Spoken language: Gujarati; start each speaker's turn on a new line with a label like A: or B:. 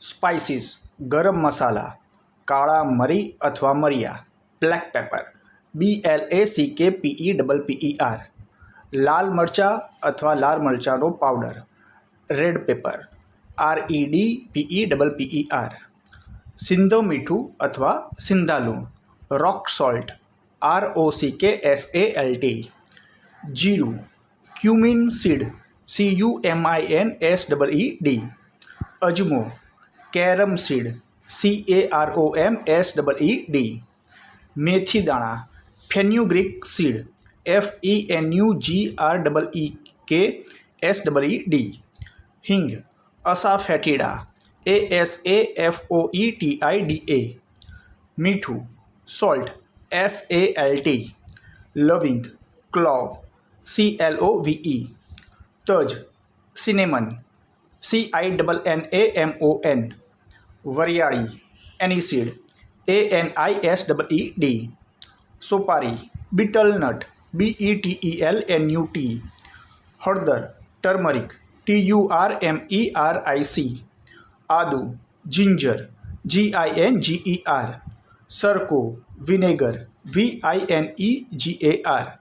A: સ્પાઇસીસ ગરમ મસાલા, કાળા મરી અથવા મરિયા, બ્લેક પેપર BLACKPEPPER, લાલ મરચાં અથવા લાલ મરચાંનો પાવડર, રેડ પેપર REDPEPPER, સિંધો મીઠું અથવા સિંધાલુણ, રોક સોલ્ટ ROCKSALT, જીરું, ક્યુમિન સીડ CUMINSEED, અજમો, કેરમ સીડ CAROMSEED, મેથી દાણા, ફેન્યુગ્રીક સીડ FENUGREEKSEED, હિંગ, અસાફેટિડા ASAFOETIDA, મીઠું, સોલ્ટ SALT, લવિંગ, ક્લોવ CLOVE, તજ, સિનેમન CINNAMON, વરિયાળી, એનીસીડ ANISEED, સોપારી, બીટલનટ BETELNUT, હળદર, ટર્મરિક TURMERIC, આદુ, જિંજર GINGER, સરકો, વિનેગર VINEGAR,